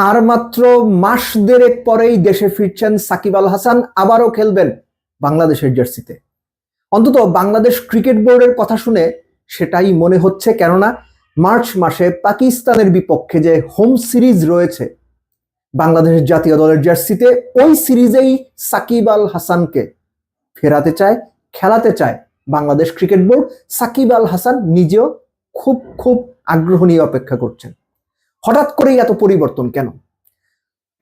আর মাত্র মাস দেড়েক পরেই দেশে ফিরছেন সাকিব আল হাসান, আবারও খেলবেন বাংলাদেশের জার্সিতে। অন্তত বাংলাদেশ ক্রিকেট বোর্ডের কথা শুনে সেটাই মনে হচ্ছে, কেননা মার্চ মাসে পাকিস্তানের বিপক্ষে যে হোম সিরিজ রয়েছে বাংলাদেশের জাতীয় দলের জার্সিতে, ওই সিরিজেই সাকিব আল হাসানকে ফেরাতে চায়, খেলাতে চায় বাংলাদেশ ক্রিকেট বোর্ড। সাকিব আল হাসান নিজেও খুব খুব আগ্রহ নিয়ে অপেক্ষা করছেন। হঠাৎ করেই এত পরিবর্তন কেন?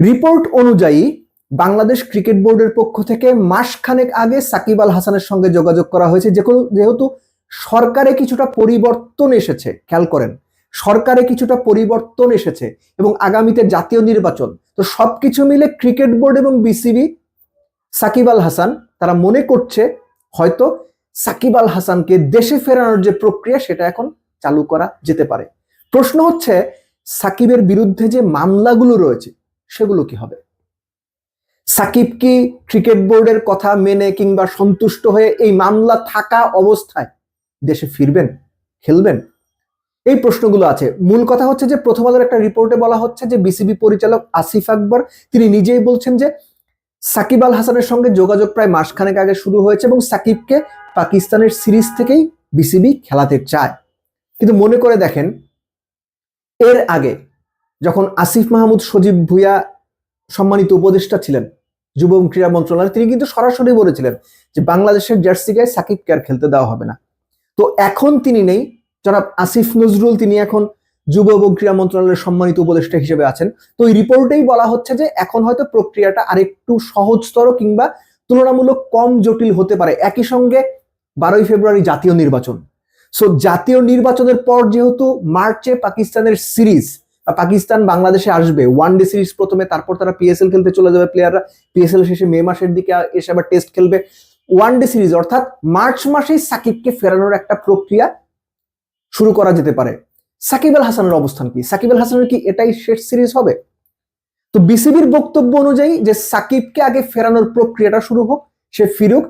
রিপোর্ট অনুযায়ী বাংলাদেশ ক্রিকেট বোর্ডের পক্ষ থেকে মাসখানেক আগে সাকিব আল হাসানের সঙ্গে যোগাযোগ করা হয়েছে, যেহেতু সরকারে কিছুটা পরিবর্তন এসেছে। খেয়াল করেন, সরকারে কিছুটা পরিবর্তন এসেছে এবং আগামীতে জাতীয় নির্বাচন, তো সবকিছু মিলে ক্রিকেট বোর্ড এবং বিসিবি, সাকিব আল হাসান, তারা মনে করছে হয়তো সাকিব আল হাসানকে দেশে ফেরানোর যে প্রক্রিয়া সেটা এখন চালু করা যেতে পারে। প্রশ্ন হচ্ছে, সাকিবের বিরুদ্ধে যে মামলাগুলো রয়েছে সেগুলো কি হবে? সাকিব কি ক্রিকেট বোর্ডের কথা মেনে কিংবা সন্তুষ্ট হয়ে এই মামলা থাকা অবস্থায় দেশে ফিরবেন, খেলবেন? এই প্রশ্নগুলো আছে। মূল কথা হচ্ছে যে প্রথম আলোর একটা রিপোর্টে বলা হচ্ছে যে বিসিবি পরিচালক আসিফ আকবর তিনি নিজেই বলছেন যে সাকিব আল হাসানের সঙ্গে যোগাযোগ প্রায় মাসখানেক আগে শুরু হয়েছে এবং সাকিবকে পাকিস্তানের সিরিজ থেকেই বিসিবি খেলাতে চায়। কিন্তু মনে করে দেখেন, এর আগে যখন আসিফ মাহমুদ সজীব ভুঁইয়া সম্মানিত উপদেষ্টা ছিলেন যুব এবং ক্রীড়া মন্ত্রণালয়, তিনি কিন্তু সরাসরি বলেছিলেন যে বাংলাদেশের জার্সি গায়ে সাকিবকে আর খেলতে দেওয়া হবে না। তো এখন তিনি নেই, জনাব আসিফ নজরুল তিনি এখন যুব এবং ক্রীড়া মন্ত্রণালয়ের সম্মানিত উপদেষ্টা হিসেবে আছেন। তো এই রিপোর্টেই বলা হচ্ছে যে এখন হয়তো প্রক্রিয়াটা আরেকটু সহজতর কিংবা তুলনামূলক কম জটিল হতে পারে। একই সঙ্গে 12ই ফেব্রুয়ারি জাতীয় নির্বাচন। সো জাতীয় নির্বাচনের পর যেহেতু মার্চে পাকিস্তানের সিরিজ, পাকিস্তান বাংলাদেশে আসবে ওয়ানডে সিরিজ প্রথমে, তারপর তারা পিএসএল খেলতে চলে যাবে প্লেয়াররা, পিএসএল শেষে মে মাসের দিকে এসে আবার টেস্ট খেলবে। ওয়ানডে সিরিজ অর্থাৎ মার্চ মাসেই সাকিবকে ফেরানোর একটা প্রক্রিয়া শুরু করা যেতে পারে। সাকিব আল হাসানের অবস্থান কি? সাকিব আল হাসানের কি এটাই শেষ সিরিজ হবে? তো বিসিবির বক্তব্য অনুযায়ী যে সাকিবকে আগে ফেরানোর প্রক্রিয়াটা শুরু হোক, সে ফিরুক।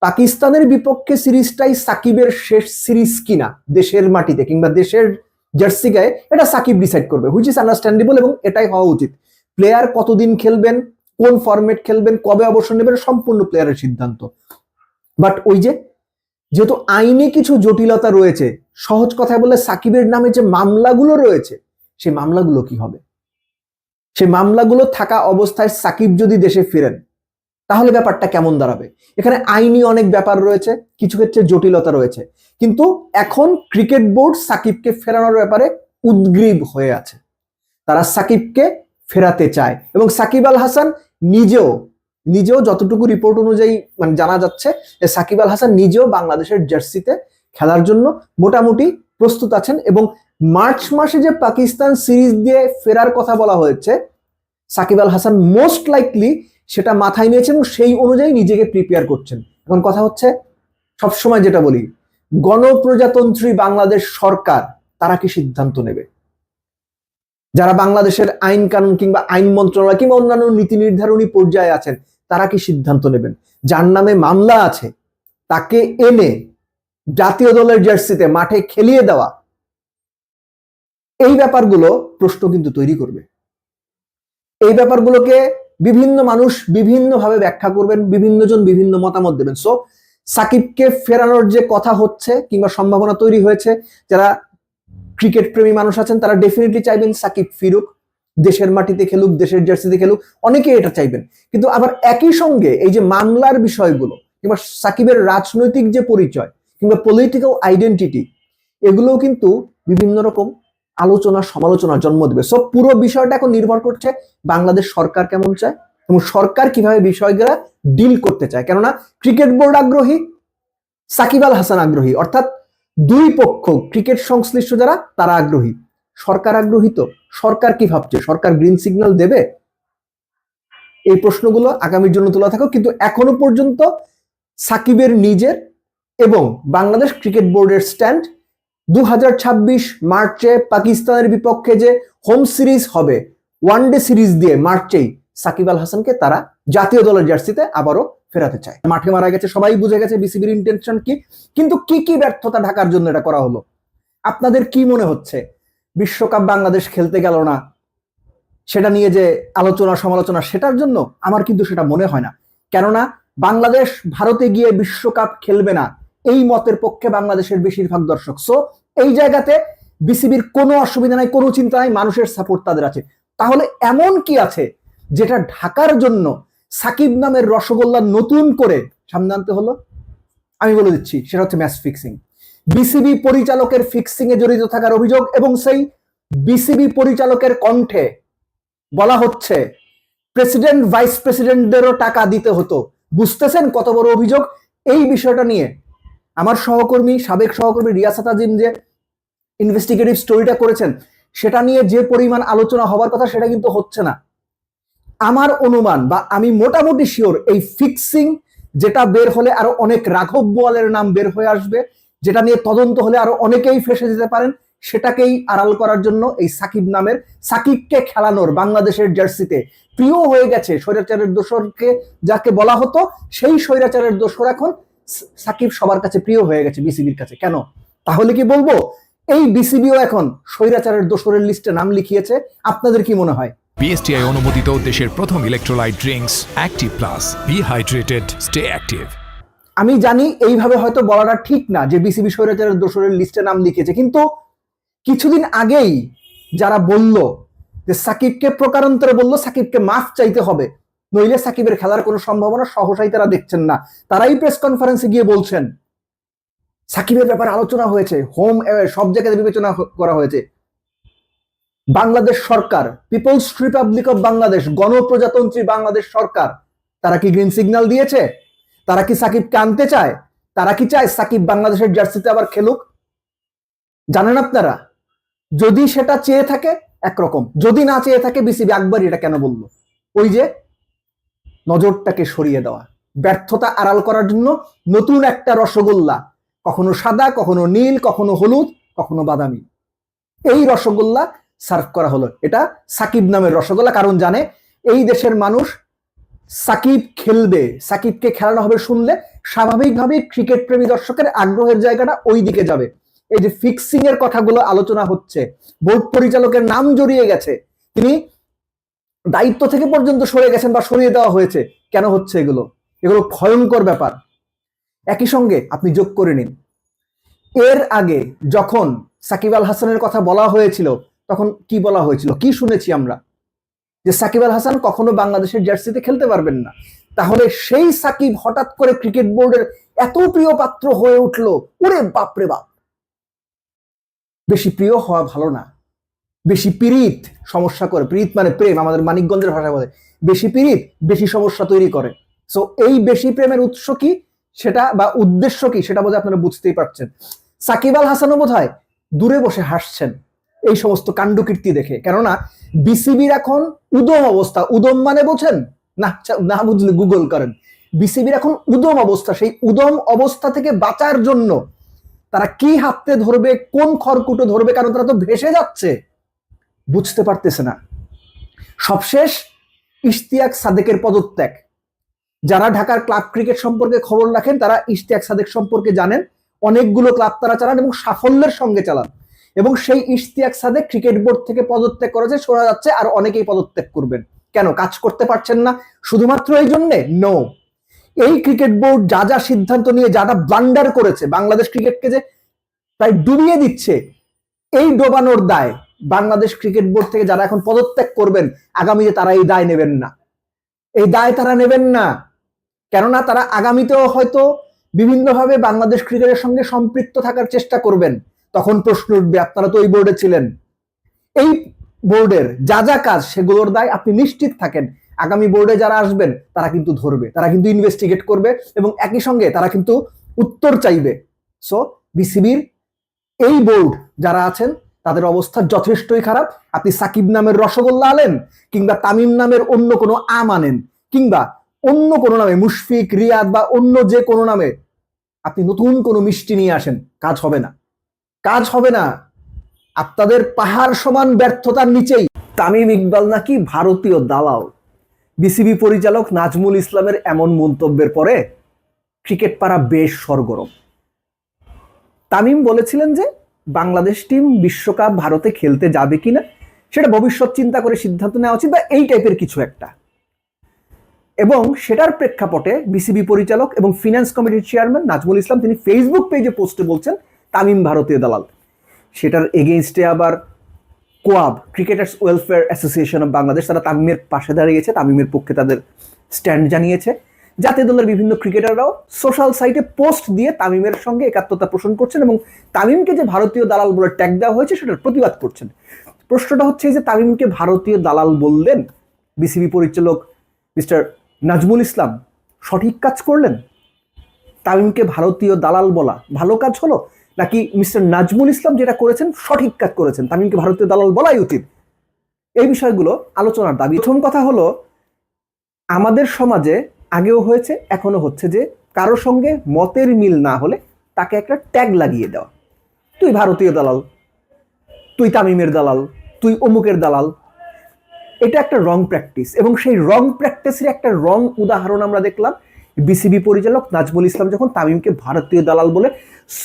পাকিস্তানের বিপক্ষে সিরিজটাই সাকিবের শেষ সিরিজ কিনা দেশের মাটিতে কিংবা দেশের জার্সি গায়ে, এটা সাকিব ডিসাইড করবে, হুইচ ইজ আন্ডারস্ট্যান্ডেবল এবং এটাই হওয়া উচিত। প্লেয়ার কতদিন খেলবেন, কোন ফরম্যাট খেলবেন, কবে অবসর নেবেন, সম্পূর্ণ প্লেয়ারের সিদ্ধান্ত। বাট ওই যে যেহেতু আইনে কিছু জটিলতা রয়েছে, সহজ কথায় বললে সাকিবের নামে যে মামলাগুলো রয়েছে সেই মামলাগুলো কি হবে? সেই মামলাগুলো থাকা অবস্থায় সাকিব যদি দেশে ফিরেন তাহলে ব্যাপারটা কেমন দাঁড়াবে? এখানে আইনি অনেক ব্যাপার রয়েছে, কিছু ক্ষেত্রে জটিলতা রয়েছে, কিন্তু এখন ক্রিকেট বোর্ড সাকিবকে ফেরানোর ব্যাপারে উদ্গ্রীব হয়ে আছে। তারা সাকিবকে ফেরাতে চায় এবং সাকিব আল হাসান নিজেও নিজেও যতটুকু রিপোর্ট অনুযায়ী মানে জানা যাচ্ছে যে সাকিব আল হাসান নিজেও বাংলাদেশের জার্সিতে খেলার জন্য মোটামুটি প্রস্তুত আছেন এবং মার্চ মাসে যে পাকিস্তান সিরিজ দিয়ে ফেরার কথা বলা হয়েছে, সাকিব আল হাসান মোস্ট লাইকলি সেটা মাথায় নিয়েছেন এবং সেই অনুযায়ী নিজেকে প্রিপেয়ার করছেন। এখন কথা হচ্ছে, সবসময় যেটা বলি, গণপ্রজাতন্ত্রী বাংলাদেশ সরকার তারা কি সিদ্ধান্ত নেবে? যারা বাংলাদেশের আইন কানুন কিংবা আইন মন্ত্রণালয় কিংবা অন্যান্য নীতি নির্ধারণী পর্যায়ে আছেন তারা কি সিদ্ধান্ত নেবেন? যার নামে মামলা আছে তাকে এনে জাতীয় দলের জার্সিতে মাঠে খেলিয়ে দেওয়া, এই ব্যাপারগুলো প্রশ্ন কিন্তু তৈরি করবে। এই ব্যাপারগুলোকে বিভিন্ন মানুষ বিভিন্নভাবে ব্যাখ্যা করবেন, বিভিন্ন জন বিভিন্ন মতামত দেবেন। সো সাকিবকে ফেরানোর যে কথা হচ্ছে কিংবা সম্ভাবনা তৈরি হয়েছে, যারা ক্রিকেট প্রেমী মানুষ আছেন তারা ডেফিনেটলি চাইবেন সাকিব ফিরুক, দেশের মাটিতে খেলুক, দেশের জার্সিতে খেলুক, অনেকে এটা চাইবেন। কিন্তু আবার একই সঙ্গে এই যে মামলার বিষয়গুলো কিংবা সাকিবের রাজনৈতিক যে পরিচয় কিংবা পলিটিক্যাল আইডেন্টিটি, এগুলোও কিন্তু বিভিন্ন রকম আলোচনা সমালোচনা জন্ম দেবে। সব পুরো বিষয়টা এখন নির্ভর করছে বাংলাদেশ সরকার কেমন চায় এবং সরকার কিভাবে বিষয়গুলা ডিল করতে চায়। কেননা ক্রিকেট বোর্ড আগ্রহী, সাকিব আল হাসান আগ্রহী, অর্থাৎ দুই পক্ষ ক্রিকেট সংশ্লিষ্ট যারা তারা আগ্রহী। সরকার আগ্রহী। তো সরকার কি ভাবছে? সরকার গ্রিন সিগন্যাল দেবে? এই প্রশ্নগুলো আগামীর জন্য তোলা থাকুক, কিন্তু এখনো পর্যন্ত সাকিবের নিজের এবং বাংলাদেশ ক্রিকেট বোর্ডের স্ট্যান্ড 2026 মার্চে পাকিস্তানের বিপক্ষে যে হোম সিরিজ হবে ওয়ানডে সিরিজ দিয়ে মার্চেই সাকিব আল হাসানকে তারা জাতীয় দলের জার্সিতে আবারও ফেরাতে চায়। মাঠে মারা গেছে, সবাই বুঝে গেছে বিসিবির ইন্টেনশন কি, কিন্তু কি কি ব্যর্থতা ঢাকার জন্য এটা করা হলো? আপনাদের কি মনে হচ্ছে? বিশ্বকাপ বাংলাদেশ খেলতে গেল না, সেটা নিয়ে যে আলোচনা সমালোচনা, সেটার জন্য আমার কিন্তু সেটা মনে হয় না। কেননা বাংলাদেশ ভারতে গিয়ে বিশ্বকাপ খেলবে না, এই মতের পক্ষে বাংলাদেশের বেশিরভাগ দর্শক। সো এই জায়গাতে বিসিবির কোনো অসুবিধা নাই, কোনো চিন্তা নাই, মানুষের সাপোর্ট তাদের আছে। তাহলে এমন কি আছে যেটা ঢাকার জন্য সাকিব নামের রসগোল্লা নতুন করে সামনে আনতে হলো? আমি বলে দিচ্ছি, সেটা হচ্ছে ম্যাচ ফিক্সিং। বিসিবি পরিচালকের ফিক্সিং এ জড়িত থাকার অভিযোগ, এবং সেই বিসিবি পরিচালকের কণ্ঠে বলা হচ্ছে প্রেসিডেন্ট ভাইস প্রেসিডেন্টদেরও টাকা দিতে হতো। বুঝতেছেন কত বড় অভিযোগ? এই বিষয়টা নিয়ে আমার সহকর্মী, সাবেক সহকর্মী রিয়াসাত আজিম যে ইনভেস্টিগেটিভ স্টোরিটা করেছেন, সেটা নিয়ে যে পরিমাণ আলোচনা হবার কথা সেটা কিন্তু হচ্ছে না। আমার অনুমান বা আমি মোটামুটি শিওর, এই ফিক্সিং যেটা বের হলে আরো অনেক রাঘব বোয়ালের নাম বের হয়ে আসবে, যেটা নিয়ে তদন্ত হলে আরো অনেকেই ফেসে যেতে পারেন, সেটাকেই আড়াল করার জন্য এই সাকিব নামের, সাকিবকে খেলানোর বাংলাদেশের জার্সিতে প্রিয় হয়ে গেছে স্বৈরাচারের দোসরকে যাকে বলা হতো, সেই স্বৈরাচারের দোসর এখন সাকিব সবার কাছে প্রিয় হয়ে গেছে বিসিবির কাছে। কেন? তাহলে কি বলবো এই বিসিবিও এখন স্বৈরাচারের দোসরের লিস্টে নাম লিখিয়েছে? আপনাদের কি মনে হয়? বিএসটিআই অনুমোদিত দেশের প্রথম electrolyte drinks active plus, be hydrated, stay active. আমি জানি এইভাবে হয়তো বলাটা ঠিক না যে বিসিবি স্বৈরাচারের দোসরের লিস্টে নাম লিখেছে, কিন্তু কিছুদিন আগেই যারা বলল যে সাকিবকে প্রকারান্তরে বলল সাকিবকে মাফ চাইতে হবে, নইলে সাকিবের খেলার কোনো সম্ভাবনা সহসাই তারা দেখছেন না, তারাই প্রেস কনফারেন্সে গিয়ে বলছেন সাকিবের ব্যাপারে আলোচনা হয়েছে, হোম সব জায়গায় বিবেচনা করা হয়েছে। বাংলাদেশ সরকার, পিপলস রিপাবলিক অফ বাংলাদেশ, গণপ্রজাতন্ত্রী বাংলাদেশ সরকার, তারা কি গ্রিন সিগন্যাল দিয়েছে? তারা কি সাকিবকে আনতে চায়? তারা কি চায় সাকিব বাংলাদেশের জার্সিতে আবার খেলুক? জানেন আপনারা, যদি সেটা চেয়ে থাকে একরকম, যদি না চেয়ে থাকে বিসিবি আকবরই এটা কেন বললো? ওই যে নজরটাকে সরিয়ে দেওয়া, ব্যর্থতা আড়াল করার জন্য নতুন একটা রসগোল্লা, কখনো সাদা, কখনো নীল, কখনো হলুদ, কখনো বাদামি, এই রসগোল্লা সার্ভ করা হলো। এটা সাকিব নামের রসগোল্লা, কারণ জানে এই দেশের মানুষ সাকিব খেলবে, সাকিবকে খেলানো হবে শুনলে স্বাভাবিকভাবেই ক্রিকেট প্রেমী দর্শকের আগ্রহের জায়গাটা ওই দিকে যাবে। এই যে ফিক্সিং এর কথাগুলো আলোচনা হচ্ছে, বোর্ড পরিচালকের নাম জড়িয়ে গেছে, তিনি দায়িত্ব থেকে পর্যন্ত সরে গেছেন বা সরিয়ে দেওয়া হয়েছে, কেন হচ্ছে এগুলো? এগুলো ভয়ঙ্কর ব্যাপার। একই সঙ্গে আপনি যোগ করে নিন, এর আগে যখন সাকিব আল হাসানের কথা বলা হয়েছিল, তখন কি বলা হয়েছিল, কি শুনেছি আমরা? যে সাকিব আল হাসান কখনো বাংলাদেশের জার্সিতে খেলতে পারবেন না। তাহলে সেই সাকিব হঠাৎ করে ক্রিকেট বোর্ডের এত প্রিয় পাত্র হয়ে উঠলো, ওরে বাপরে বাপ! বেশি প্রিয় হওয়া ভালো না, বেশি পীড়িত সমস্যা করে। পীড়িত মানে প্রেম, আমাদের মানিকগঞ্জের ভাষায় বলে বেশি পীড়িত বেশি সমস্যা তৈরি করে। সো এই বেশি প্রেমের উৎস কি সেটা বা উদ্দেশ্য কি সেটা বোধহয় আপনারা বুঝতেই পারছেন। সাকিব আল হাসানও বোধহয় দূরে বসে হাসছেন এই সমস্ত কাণ্ডকীর্তি দেখে, কেননা বিসিবির এখন উদম অবস্থা। উদম মানে বোঝেন না? না বুঝলে গুগল করেন। বিসিবির এখন উদম অবস্থা, সেই উদম অবস্থা থেকে বাঁচার জন্য তারা কি হাতে ধরবে, কোন খড়কুটো ধরবে, কারণ তারা তো ভেসে যাচ্ছে, বুঝতে পারতেছে না। সবশেষ ইশতিয়াক সাদেকের পদত্যাগ। যারা ঢাকার ক্লাব ক্রিকেট সম্পর্কে খবর রাখেন তারা ইশতিয়াক সাদেক সম্পর্কে জানেন, অনেকগুলো ক্লাব তারা চালান এবং সাফল্যের সঙ্গে চালান, এবং সেই ইশতিয়াক সাদেক ক্রিকেট বোর্ড থেকে পদত্যাগ করেছে, শোনা যাচ্ছে আর অনেকেই পদত্যাগ করবেন। কেন? কাজ করতে পারছেন না শুধুমাত্র এই জন্যে? নো, এই ক্রিকেট বোর্ড যা যা সিদ্ধান্ত নিয়ে যারা ব্লান্ডার করেছে, বাংলাদেশ ক্রিকেটকে যে প্রায় ডুবিয়ে দিচ্ছে, এই ডোবানোর দায় বাংলাদেশ ক্রিকেট বোর্ড থেকে যারা এখন পদত্যাগ করবেন আগামীতে তারা এই দায় নেবেন না, এই দায় তারা নেবেন না। কেননা তারা আগামীতেও হয়তো বিভিন্নভাবে বাংলাদেশ ক্রিকেটের সঙ্গে সম্পৃক্ত থাকার চেষ্টা করবেন। তখন প্রশ্ন উঠবে, আপনারা তো ওই বোর্ডে ছিলেন, এই বোর্ডের যা যা কাজ সেগুলোর দায় আপনি নিশ্চিত থাকেন আগামী বোর্ডে যারা আসবেন তারা কিন্তু ধরবে, তারা কিন্তু ইনভেস্টিগেট করবে, এবং একই সঙ্গে তারা কিন্তু উত্তর চাইবে। সো বিসিবির এই বোর্ড যারা আছেন তাদের অবস্থা যথেষ্টই খারাপ। আপনি সাকিব নামের রসগোল্লা আনেন, কিংবা তামিম নামের অন্য কোনো আম আনেন, কিংবা অন্য কোনো নামে মুশফিক, রিয়াদ বা অন্য যে কোনো নামে আপনি নতুন কোনো মিষ্টি নিয়ে আসেন, কাজ হবে না, কাজ হবে না। আপনাদের পাহাড় সমান ব্যর্থতার নিচেই। তামিম ইকবাল নাকি ভারতীয় দালাল, বিসিবি পরিচালক নাজমুল ইসলামের এমন মন্তব্যের পরে ক্রিকেট পাড়া বেশ সরগরম। তামিম বলেছিলেন যে বাংলাদেশ টিম বিশ্বকাপ ভারতে খেলতে যাবে কিনা সেটা ভবিষ্যৎ চিন্তা করে সিদ্ধান্ত নেওয়া উচিত বা এই টাইপের কিছু একটা। এবং সেটার প্রেক্ষাপটে বিসিবি পরিচালক এবং ফিনান্স কমিটির চেয়ারম্যান নাজমুল ইসলাম তিনি ফেসবুক পেজে পোস্টে বলছেন তামিম ভারতীয় দালাল। সেটার এগেইনস্টে আবার COAB, cricketers welfare association of Bangladesh, তারা তামিমের পাশে দাঁড়িয়েছে, তামিমের পক্ষে তাদের স্ট্যান্ড জানিয়েছে। জাতীয় দলের বিভিন্ন ক্রিকেটাররাও সোশ্যাল সাইটে পোস্ট দিয়ে তামিমের সঙ্গে একাত্মতা পোষণ করছেন এবং তামিমকে যে ভারতীয় দালাল বলে ট্যাগ দেওয়া হয়েছে সেটার প্রতিবাদ করছেন। প্রশ্নটা হচ্ছে যে তামিমকে ভারতীয় দালাল বললেন বিসিবি পরিচালক মিস্টার নাজমুল ইসলাম, সঠিক কাজ করলেন? তামিমকে ভারতীয় দালাল বলা ভালো কাজ হলো, নাকি মিস্টার নাজমুল ইসলাম যেটা করেছেন সঠিক কাজ করেছেন, তামিমকে ভারতীয় দালাল বলাই উচিত? এই বিষয়গুলো আলোচনার দাবি। প্রথম কথা হলো, আমাদের সমাজে আগেও হয়েছে এখনো হচ্ছে যে কারো সঙ্গে মতের মিল না হলে তাকে একটা ট্যাগ লাগিয়ে দেওয়া, তুই ভারতীয় দালাল, তুই তামিমের দালাল, তুই অমুকের দালাল। এটা একটা রং প্র্যাকটিস এবং সেই রং প্র্যাকটিসের একটা রং উদাহরণ আমরা দেখলাম বিসিবি পরিচালক নাজমুল ইসলাম যখন তামিমকে ভারতীয় দালাল বলে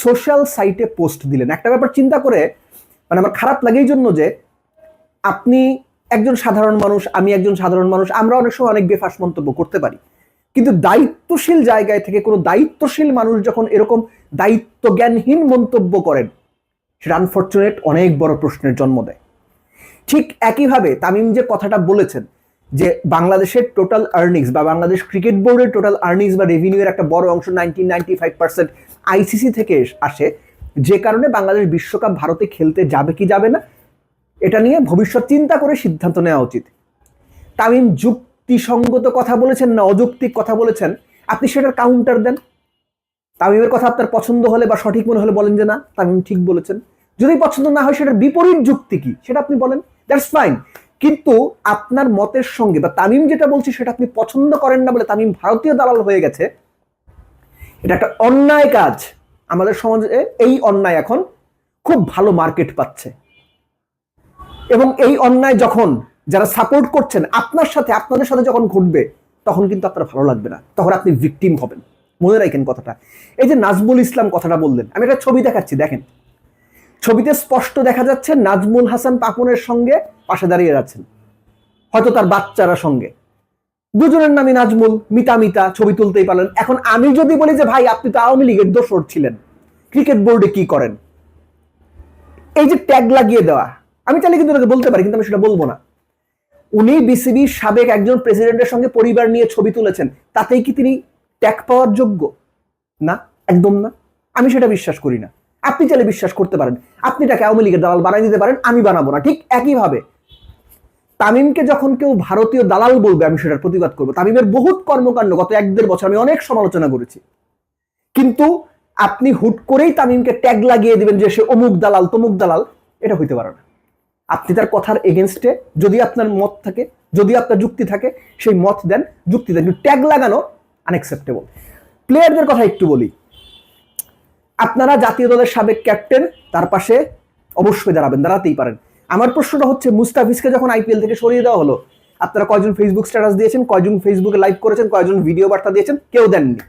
সোশ্যাল সাইটে পোস্ট দিলেন। একটা ব্যাপার চিন্তা করে মানে আমার খারাপ লাগে এই জন্য যে আপনি একজন সাধারণ মানুষ, আমি একজন সাধারণ মানুষ, আমরা অনেক সময় অনেক বেফাস মন্তব্য করতে পারি, কিন্তু দায়িত্বশীল জায়গায় থেকে কোনো দায়িত্বশীল মানুষ যখন এরকম দায়িত্ব জ্ঞানহীন মন্তব্য করেন সেটা আনফরচুনেট অনেক বড় প্রশ্নের জন্ম দেয়। ঠিক একইভাবে তামিম যে কথাটা বলেছেন যে বাংলাদেশের টোটাল আর্নিংস বা বাংলাদেশ ক্রিকেট বোর্ডের টোটাল আর্নিংস বা রেভিনিউ এর একটা বড় অংশ 95% আইসিসি থেকে আসে, যে কারণে বাংলাদেশ বিশ্বকাপ ভারতে খেলতে যাবে কি যাবে না এটা নিয়ে ভবিষ্যৎ চিন্তা করে সিদ্ধান্ত নেওয়া উচিত। তামিম যুক্তিসঙ্গত কথা বলেছেন না অযৌক্তিক কথা বলেছেন, আপনি সেটার কাউন্টার দেন। তামিমের কথা আপনার পছন্দ হলে বা সঠিক মনে হলে বলেন যে না তামিম ঠিক বলেছেন, যদি পছন্দ না হয় সেটার বিপরীত যুক্তি কি সেটা আপনি বলেন, দ্যাটস ফাইন। কিন্তু আপনার মতের সঙ্গে বা তামিম যেটা বলছি সেটা আপনি পছন্দ করেন না বলে তামিম ভারতীয় দালাল হয়ে গেছে, এটা একটা অন্যায় কাজ। আমাদের সমাজে এই অন্যায় এখন খুব ভালো মার্কেট পাচ্ছে এবং এই অন্যায় যখন যারা সাপোর্ট করছেন আপনার সাথে আপনাদের সাথে যখন ঘটবে তখন কিন্তু আপনার ভালো লাগবে না, তখন আপনি ভিকটিম হবেন। মনে রাখেন কথাটা। এই যে নাজমুল ইসলাম কথাটা বললেন, আমি একটা ছবি দেখাচ্ছি, দেখেন ছবিতে স্পষ্ট দেখা যাচ্ছে নাজমুল হাসান পাপনের সঙ্গে পাশে দাঁড়িয়ে যাচ্ছেন, হয়তো তার বাচ্চারা সঙ্গে, দুজনের নামই নাজমুল, মিতা মিতা, ছবি তুলতেই পারলেন। এখন আমি যদি বলি যে ভাই আপনি তো আওয়ামী লীগের দোসর ছিলেন, ক্রিকেট বোর্ডে কি করেন, এই যে ট্যাগ লাগিয়ে দেওয়া, আমি চাইলে কিন্তু ওনাকে বলতে পারি কিন্তু আমি সেটা বলবো না। উনি বিসিবির সাবেক একজন প্রেসিডেন্টের সঙ্গে পরিবার নিয়ে ছবি তুলেছেন, তাতেই কি তিনি ট্যাগ পাওয়ার যোগ্য? না, একদম না। আমি সেটা বিশ্বাস করি না। আপনি চাইলে বিশ্বাস করতে পারেন, আপনি তাকে আওয়ামী লীগের দালাল বানাই দিতে পারেন, আমি বানাবো না। ঠিক একইভাবে তামিমকে যখন কেউ ভারতীয় দালাল বলবে আমি সেটার প্রতিবাদ করবো। তামিমের বহুত কর্মকাণ্ড গত 1-1.5 বছর আমি অনেক সমালোচনা করেছি, কিন্তু আপনি হুট করেই তামিমকে ট্যাগ লাগিয়ে দিবেন যে সে অমুক দালাল তমুক দালাল, এটা হইতে পারে না। আপনি তার কথার এগেনস্টে যদি আপনার মত থাকে, যদি আপনার যুক্তি থাকে, সেই মত দেন, যুক্তি দেন, কিন্তু ট্যাগ লাগানো আনএক্সেপ্টেবল। প্লেয়ারদের কথা একটু বলি, আপনারা জাতীয় দলের সাবেক ক্যাপ্টেন, তার পাশে অবশ্যই দাঁড়াবেন, দাঁড়াতেই পারেন। আমার প্রশ্নটা হচ্ছে মুস্তাফিজকে যখন আইপিএল থেকে সরিয়ে দেওয়া হলো আপনারা কয়জন ফেসবুক স্ট্যাটাস দিয়েছেন, কয়জন ফেসবুকে লাইভ করেছেন, কয়জন ভিডিও বার্তা দিয়েছেন? কেউ দেননি।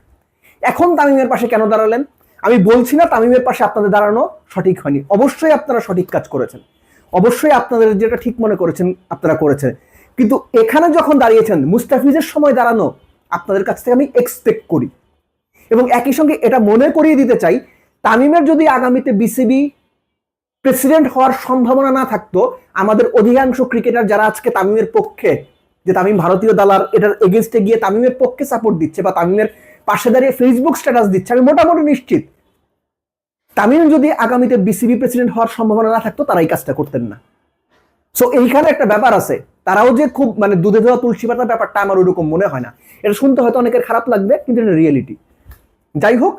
এখন তামিমের পাশে কেন দাঁড়ালেন? আমি বলছি না তামিমের পাশে আপনাদের দাঁড়ানো সঠিক হয়নি, অবশ্যই আপনারা সঠিক কাজ করেছেন, অবশ্যই আপনাদের যেটা ঠিক মনে করেছেন আপনারা করেছেন, কিন্তু এখানে যখন দাঁড়িয়েছেন মুস্তাফিজের সময় দাঁড়ানো আপনাদের কাছ থেকে আমি এক্সপেক্ট করি। এবং একই সঙ্গে এটা মনে করিয়ে দিতে চাই, তামিমের যদি আগামীতে বিসিবি প্রেসিডেন্ট হওয়ার সম্ভাবনা না থাকতো, আমাদের অধিকাংশ ক্রিকেটার যারা আজকে তামিমের পক্ষে, যে তামিম ভারতীয় দালাল এটার এগেনস্টে গিয়ে তামিমের পক্ষে সাপোর্ট দিচ্ছে বা তামিমের পাশে দাঁড়িয়ে ফেসবুক স্ট্যাটাস দিচ্ছে, আমি মোটামুটি নিশ্চিত তামিম যদি আগামীতে বিসিবি প্রেসিডেন্ট হওয়ার সম্ভাবনা না থাকতো তারা এই কাজটা করতেন না। সো এইখানে একটা ব্যাপার আছে, তারাও যে খুব মানে দুধে ধোয়া তুলসী পাতা ব্যাপারটা আমার ওরকম মনে হয় না। এটা শুনতে হয়তো অনেকের খারাপ লাগবে, কিন্তু এটা রিয়েলিটি। যাই হোক,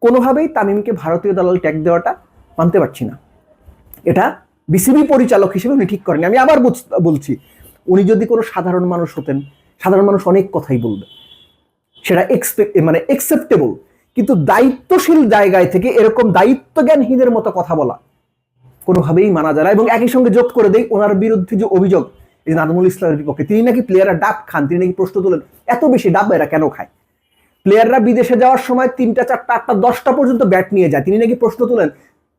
কোনোভাবেই তামিমকে ভারতীয় দালাল ট্যাগ দেওয়াটা মানতে পারছি না। এটা বিসিবি পরিচালক হিসেবে উনি ঠিক করেন। আমি আবার বলছি, উনি যদি কোনো সাধারণ মানুষ হতেন, সাধারণ মানুষ অনেক কথাই বলবে, সেটা একসেপ্টেবল, কিন্তু দায়িত্বশীল জায়গায় থেকে এরকম দায়িত্ব জ্ঞানহীনের মতো কথা বলা কোনোভাবেই মানা যায় না। এবং একই সঙ্গে যোগ করে দেই, ওনার বিরুদ্ধে যে অভিযোগ এই নাজমুল ইসলামের বিপক্ষে, তিনি নাকি প্লেয়াররা ডাব খান, তিনি নাকি প্রশ্ন তোলেন এত বেশি ডাব এরা কেন খায়, প্লেয়াররা বিদেশে যাওয়ার সময় 3টা 4টা 8টা 10টা পর্যন্ত ব্যাট নিয়ে যায়, তিনি নাকি প্রশ্ন তোলেন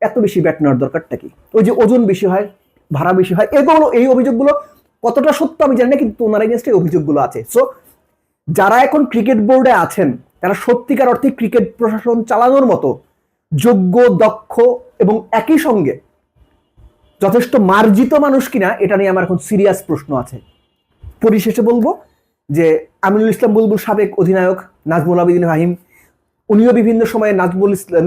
এত বেশি ব্যাট নেওয়ার দরকারটা কি? ওই যে ওজন বেশি হয়, ভাড়া বেশি হয়, এই অভিযোগগুলো কতটা সত্য আমি জানি না, কিন্তু ওনার এগেনস্টে অভিযোগগুলো আছে। সো যারা এখন ক্রিকেট বোর্ডে আছেন তারা সত্যিকার অর্থে ক্রিকেট প্রশাসন চালানোর মতো যোগ্য, দক্ষ এবং একই সঙ্গে যথেষ্ট মার্জিত মানুষ কিনা, এটা নিয়ে আমার এখন সিরিয়াস প্রশ্ন আছে। পরিশেষে বলবো যে আমিনুল ইসলাম বুলবুল সাবেক অধিনায়ক, নাজমুল আবেদিন ফাহিম, উনিও বিভিন্ন সময়ে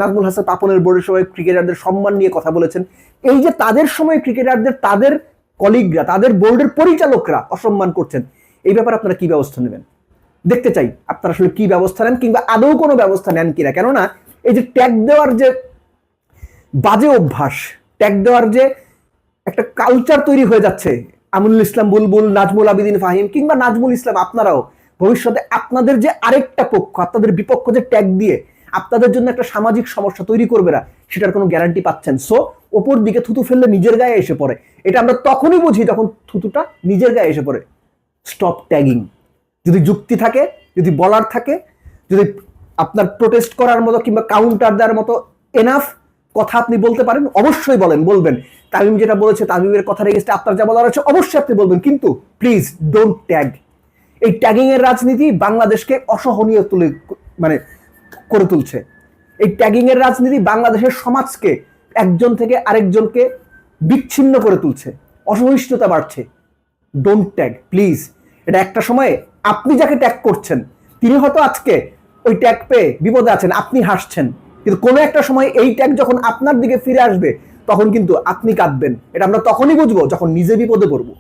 নাজমুল হাসান পাপনের বোর্ডের সময় ক্রিকেটারদের সম্মান নিয়ে কথা বলেছেন। এই যে তাদের সময় ক্রিকেটারদের তাদের কলিগরা, তাদের বোর্ডের পরিচালকরা অসম্মান করছেন, এই ব্যাপারে আপনারা কি ব্যবস্থা নেবেন? দেখতে চাই আপনারা আসলে কি ব্যবস্থা নেন, কিংবা আদৌ কোনো ব্যবস্থা নেন কিনা। কেননা এই যে ট্যাগ দেওয়ার যে বাজে অভ্যাস, ট্যাগ দেওয়ার যে একটা কালচার তৈরি হয়ে যাচ্ছে, আমিনুল ইসলাম বুলবুল, নাজমুল আবেদিন ফাহিম কিংবা নাজমুল ইসলাম, আপনারাও ভবিষ্যতে আপনাদের যে আরেকটা পক্ষ, আপনাদের বিপক্ষ যে ট্যাগ দিয়ে আপনাদের জন্য একটা সামাজিক সমস্যা তৈরি করবে না, সেটার কোনো গ্যারান্টি পাচ্ছেন। সো ওপর দিকে থুতু ফেললে নিজের গায়ে এসে পড়ে, এটা আমরা তখনই বুঝি যখন থুতুটা নিজের গায়ে এসে পড়ে। Stop tagging. যদি যুক্তি থাকে, যদি বলার থাকে, যদি আপনার প্রোটেস্ট করার মতো কিংবা কাউন্টার দেওয়ার মতো এনাফ কথা আপনি বলতে পারেন, অবশ্যই বলবেন। তামিম যেটা বলেছে, তামিমের কথার এগেইনস্টে আপনার যা বলার আছে অবশ্যই আপনি বলবেন, কিন্তু প্লিজ ডোন্ট ট্যাগ। এই ট্যাগিং এর রাজনীতি বাংলাদেশকে অসহনীয় করে তুলছে। এই ট্যাগিং এর রাজনীতি বাংলাদেশের সমাজকে একজন থেকে আরেকজনকে বিচ্ছিন্ন করে তুলছে, অসহিষ্ণুতা বাড়ছে। Don't tag please. এটা একটা সময়ে আপনি যাকে ট্যাগ করছেন তিনি হয়তো আজকে ওই ট্যাগ পেয়ে বিপদে আছেন, আপনি হাসছেন, কিন্তু কোনো একটা সময় এই ট্যাগ যখন আপনার দিকে ফিরে আসবে তখন কিন্তু আপনি কাঁদবেন। এটা আমরা তখনই বুঝবো যখন নিজে বিপদে পড়বো।